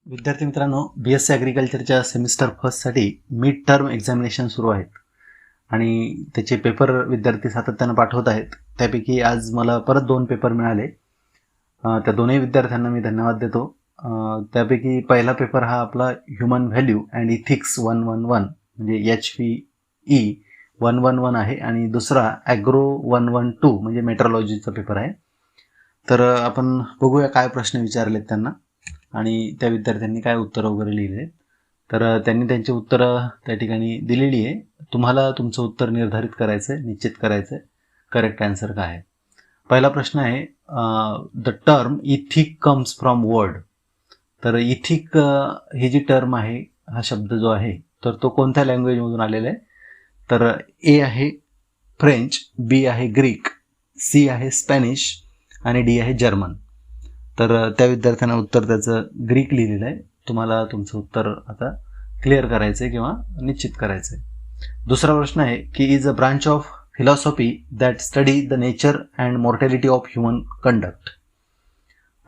विद्यार्थी मित्रांनो, BSc ॲग्रिकल्चरच्या सेमिस्टर फर्स्टसाठी मिड टर्म एक्झामिनेशन सुरू आहेत आणि त्याचे पेपर विद्यार्थी सातत्यानं पाठवत आहेत. त्यापैकी आज मला परत 2 पेपर मिळाले. त्या दोन्ही विद्यार्थ्यांना मी धन्यवाद देतो. त्यापैकी पहिला पेपर हा आपला ह्युमन व्हॅल्यू अँड इथिक्स 111 म्हणजे HVE 111 आहे आणि दुसरा ॲग्रो 112 म्हणजे मेट्रोलॉजीचा पेपर आहे. तर आपण बघूया काय प्रश्न विचारलेत त्यांना आणि त्या विद्यार्थ्यांनी काय उत्तरं वगैरे लिहिले. तर त्यांनी त्यांची उत्तरं त्या ठिकाणी दिलेली आहे. तुम्हाला तुमचं उत्तर निर्धारित करायचं आहे, निश्चित करायचं आहे करेक्ट आन्सर काय आहे. पहिला प्रश्न आहे, the term ethic comes from word. तर इथिक ही जी टर्म आहे, हा शब्द जो आहे तर तो कोणत्या लँग्वेजमधून आलेला आहे? तर ए आहे फ्रेंच, बी आहे ग्रीक, सी आहे स्पॅनिश आणि डी आहे जर्मन. तर त्या विद्यार्थ्यांना उत्तर त्याचं ग्रीक लिहिलेलं आहे. तुम्हाला तुमचं उत्तर आता क्लिअर करायचं आहे किंवा निश्चित करायचं आहे. दुसरा प्रश्न आहे की is a branch of philosophy that study the nature and mortality of human conduct.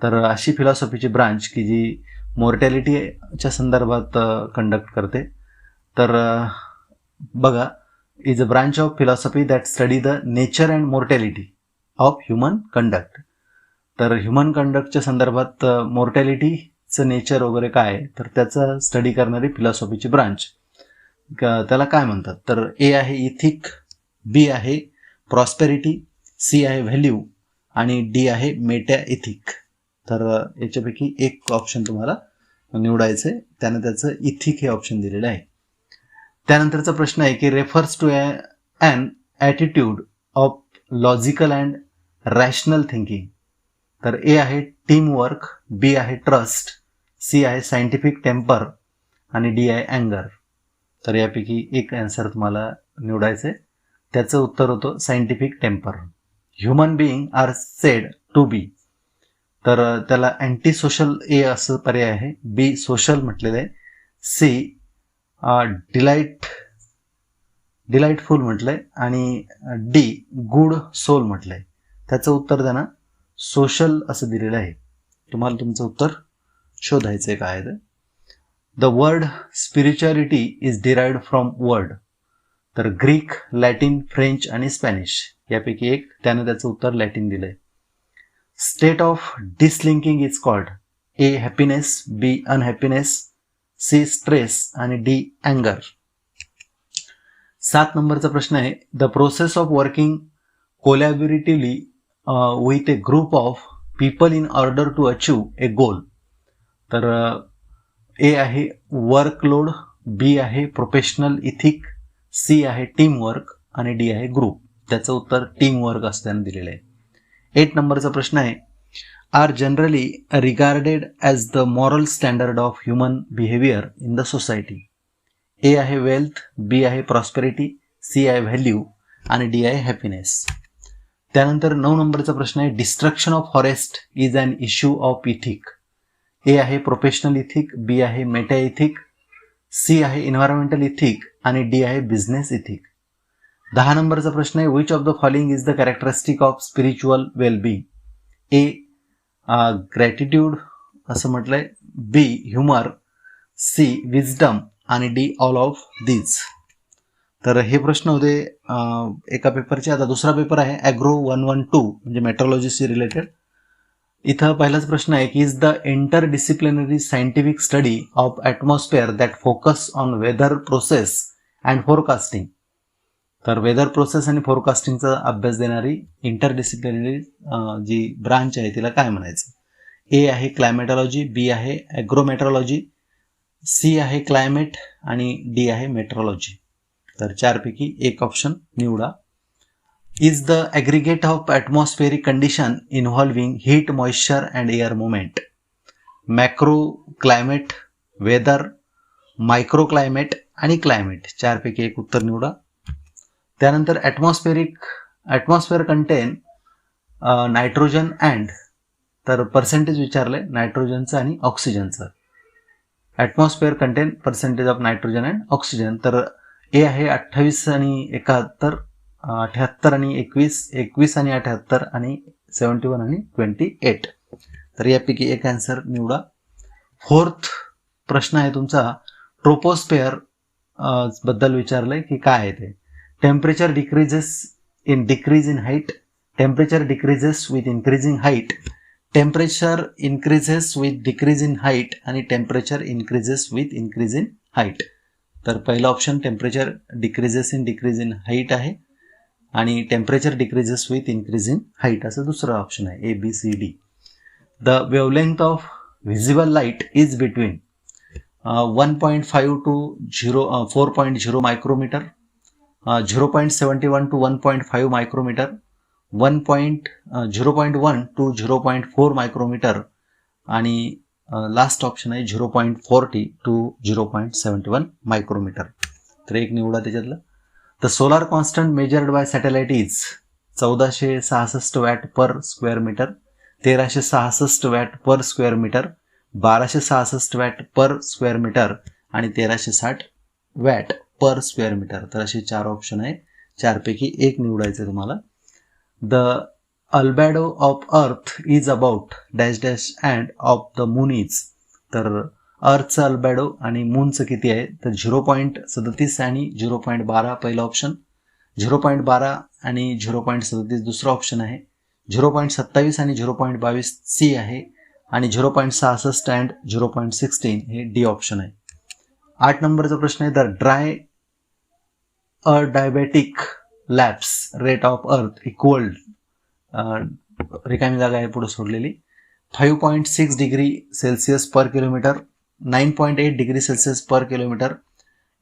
तर अशी फिलॉसॉफीची ब्रांच की जी मॉर्टॅलिटीच्या संदर्भात कंडक्ट करते. तर बघा, is a branch of philosophy that study the nature and mortality of human conduct. तर ह्युमन कंडक्टच्या संदर्भात मॉर्टॅलिटीचं nature वगैरे काय आहे तर त्याचा स्टडी करणारी फिलॉसॉफीची ब्रांच त्याला काय म्हणतात? तर ए आहे इथिक, बी आहे प्रॉस्पेरिटी, सी आहे व्हॅल्यू आणि डी आहे मेटा इथिक. तर याच्यापैकी एक ऑप्शन तुम्हाला निवडायचं आहे. त्यानं त्याचं इथिक हे ऑप्शन दिलेलं आहे. त्यानंतरचा प्रश्न आहे की refers to an attitude of logical and rational thinking. तर ए आहे टीमवर्क, बी आहे ट्रस्ट, सी आहे सायंटिफिक टेम्पर आणि डी आहे अँगर. तर यापैकी एक आन्सर तुम्हाला निवडायचं आहे. त्याचं उत्तर होतं scientific temper. Human being are said to be. तर त्याला अँटी सोशल ए असं पर्याय आहे, बी सोशल म्हटलेलं आहे, सी डिलाइटफुल म्हटलंय आणि डी गुड सोल म्हटलंय. त्याचं उत्तर त्यांना सोशल असं दिलेलं आहे. तुम्हाला तुमचं उत्तर शोधायचं आहे काय आहे. The word spirituality is derived from word. तर ग्रीक, लॅटिन, फ्रेंच आणि स्पॅनिश यापैकी एक. त्यानं त्याचं उत्तर लॅटिन दिलंय. State of dislinking is called. A happiness, B unhappiness, C stress आणि डी अँगर. 7 नंबरचा प्रश्न आहे, the process of working collaboratively with a group of people in order to achieve a goal. तर ए आहे वर्कलोड, बी आहे professional ethic, C आहे teamwork आणि डी आहे ग्रुप. त्याचं उत्तर टीमवर्क असल्यानं दिलेलं आहे. 8 नंबरचा प्रश्न आहे, are generally regarded as the moral standard of human behaviour in the society. A आहे वेल्थ, बी आहे प्रॉस्पेरिटी, सी आहे व्हॅल्यू आणि डी आहे हॅपीनेस. त्यानंतर 9 नंबरचा प्रश्न आहे, destruction of forest is an issue of ethic. A आहे प्रोफेशनल इथिक, बी आहे मेटा इथिक, सी आहे एन्व्हायरमेंटल इथिक आणि डी आहे बिझनेस इथिक. 10 नंबरचा प्रश्न आहे, which of the following is the characteristic of spiritual wellbeing. A gratitude असं म्हटलंय, बी ह्युमर, सी विजडम आणि डी ऑल ऑफ दीज. तर हे प्रश्न होते एका पेपरचे. आता दुसरा पेपर आहे ॲग्रो 112 म्हणजे मेट्रोलॉजीशी रिलेटेड. इथं पहिलाच प्रश्न आहे की is the interdisciplinary scientific study of atmosphere that focus on whether process and forecasting. तर वेदर प्रोसेस आणि फोरकास्टिंगचा अभ्यास देणारी इंटरडिसिप्लिनरी जी ब्रांच आहे तिला काय म्हणायचं? ए आहे क्लायमेटॉलॉजी, बी आहे ॲग्रोमेट्रोलॉजी, सी आहे क्लायमेट आणि डी आहे मेट्रोलॉजी. तर 4 पैकी एक ऑप्शन निवडा. Is the aggregate of atmospheric condition involving heat, moisture and air movement. Macro climate, weather, micro climate आणि क्लायमेट. 4 पैकी एक उत्तर निवडा. त्यानंतर ॲटमॉस्फेअर कंटेन नायट्रोजन अँड. तर पर्सेंटेज विचारलंय नायट्रोजनचं आणि ऑक्सिजनचं. Atmosphere contain percentage of nitrogen and oxygen. तर ए आहे 28 आणि 71, 78 आणि 21, 21 आणि 78 आणि 71 आणि 28. तर यापैकी एक आन्सर निवडा. 4th प्रश्न आहे तुमचा ट्रोपोस्फिअर बद्दल विचारलंय की काय आहे ते. Temperature decreases in height, temperature decreases with increasing height, temperature increases with decrease in height आणि temperature increases with increase in height. तर पहिला option temperature decreases in height आहे आणि temperature decreases with increase in height असं दुसरं option आहे ABCD. The wavelength of visible light is between 1.5 to 4.0 micrometre, 0.71 to 1.5 micrometre, 0.1 to 0.4 micrometre आणि last option आहे 0.40 to 0.71 micrometre. तर एक निवडा त्याच्यातलं. The solar constant measured by satellite is 1466 watt per square metre, 1366 watt per square metre, 1266 watt per square metre आणि 1360 watt per square metre. तर असे 4 option आहे. 4 पैकी एक निवडायचं तुम्हाला. The albedo of earth is about dash dash and of the moon is. तर अर्थचं अल्बॅडो आणि मूनचं किती आहे तर 0.37 आणि 0.12 पहिला ऑप्शन, 0.12 आणि 0.37 दुसरा ऑप्शन आहे, 0.27 आणि 0.22 सी आहे आणि 0.66 अँड 0.16 हे डी ऑप्शन आहे. 8 नंबरचा प्रश्न आहे the dry diabetic lapse rate of earth equal, रिकामी जागा आहे पुढे सोडलेली, 5.6 डिग्री सेल्सिअस पर किलोमीटर, 9.8 डिग्री सेल्सिअस पर किलोमीटर,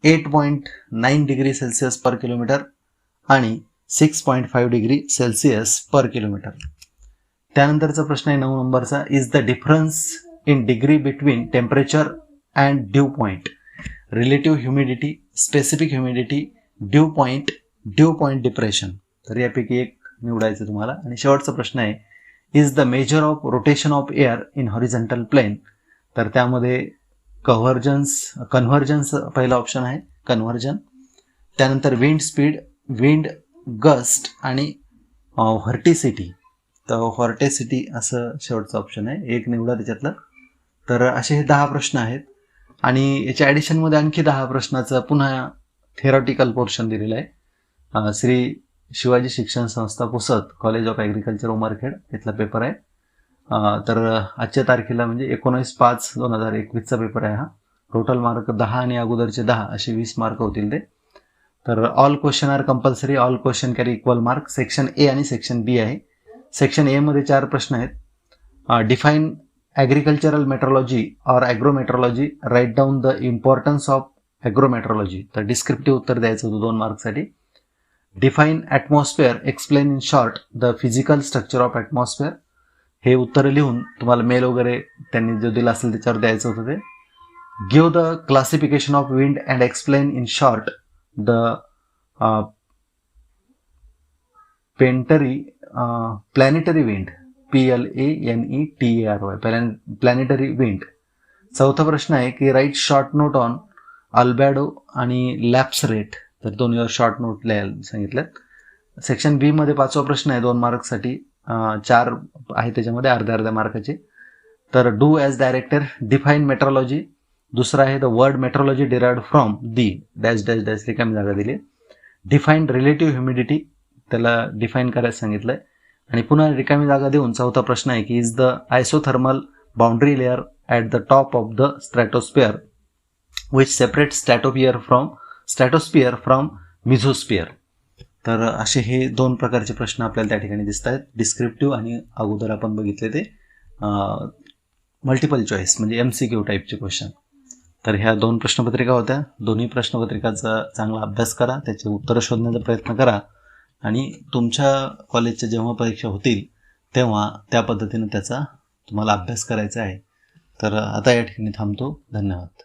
8.9 डिग्री सेल्सिअस पर किलोमीटर आणि 6.5 डिग्री सेल्सिअस पर किलोमीटर. त्यानंतरचा प्रश्न आहे 9 नंबरचा is the difference in degree between temperature and dew point, relative humidity, specific humidity, dew point depression. तर यापैकी एक निवडायचं तुम्हाला. आणि शेवटचा प्रश्न आहे is the measure of rotation of air in horizontal plane. तर त्यामध्ये कन्व्हर्जन्स पहिला ऑप्शन आहे, कन्व्हर्जन. त्यानंतर विंड स्पीड, विंड गस्ट आणि व्हर्टिसिटी. तर व्हर्टिसिटी असं शेवटचं ऑप्शन आहे. एक निवडा त्याच्यातलं. तर असे हे 10 प्रश्न आहेत आणि याच्या ॲडिशनमध्ये आणखी 10 प्रश्नाचं पुन्हा थेरॉटिकल पोर्शन दिलेलं आहे. श्री शिवाजी शिक्षण संस्था Pusad, college of agriculture Umarkhed इथला पेपर आहे. तर आजच्या तारखेला म्हणजे 19/5/2021चा पेपर आहे हा. टोटल मार्क 10 आणि अगोदरचे 10 असे 20 मार्क होतील ते. तर all question are compulsory, all question carry equal mark. Section A आणि सेक्शन बी आहे. सेक्शन ए मध्ये 4 प्रश्न आहेत. Define agricultural meteorology or agrometeorology, write down the importance of agrometeorology. तर डिस्क्रिप्टिव्ह उत्तर द्यायचं होतं 2 मार्कसाठी. Define atmosphere, explain in short the physical structure of atmosphere. हे उत्तर लिहून तुम्हाला मेल वगैरे त्यांनी जो दिला असेल त्याच्यावर द्यायचं होतं ते. Give the classification of wind and explain in short the planetary wind, PLANETARY, planetary wind. चौथा प्रश्न आहे की राईट शॉर्ट नोट ऑन अल्बॅडो आणि लॅप्स रेट. तर दोन्हीवर शॉर्ट नोट लिहायला सांगितलं. सेक्शन बी मध्ये 5वा प्रश्न आहे 2 मार्कसाठी. 4 आहे त्याच्यामध्ये अर्ध्या मार्काचे. तर do as director, define metrology. दुसरा आहे the word metrology derived from the dash dash dash, रिकामी जागा दिली. डिफाईन रिलेटिव्ह ह्युमिडिटी, त्याला डिफाईन करायला सांगितलंय. आणि पुन्हा रिकामी जागा देऊन 4था प्रश्न आहे की is the isothermal boundary layer at the top of the stratosphere which separate stratosphere from mesosphere. तर असे हे 2 प्रकारचे प्रश्न आपल्याला त्या ठिकाणी दिसत आहेत. डिस्क्रिप्टिव्ह आणि अगोदर आपण बघितले ते मल्टिपल चॉईस म्हणजे MCQ टाईपचे क्वेश्चन. तर ह्या 2 प्रश्नपत्रिका होत्या. दोन्ही प्रश्नपत्रिकांचा चांगला अभ्यास करा, त्याचे उत्तरं शोधण्याचा प्रयत्न करा आणि तुमच्या कॉलेजच्या जेव्हा परीक्षा होतील तेव्हा त्या पद्धतीनं त्याचा तुम्हाला अभ्यास करायचा आहे. तर आता या ठिकाणी थांबतो. धन्यवाद.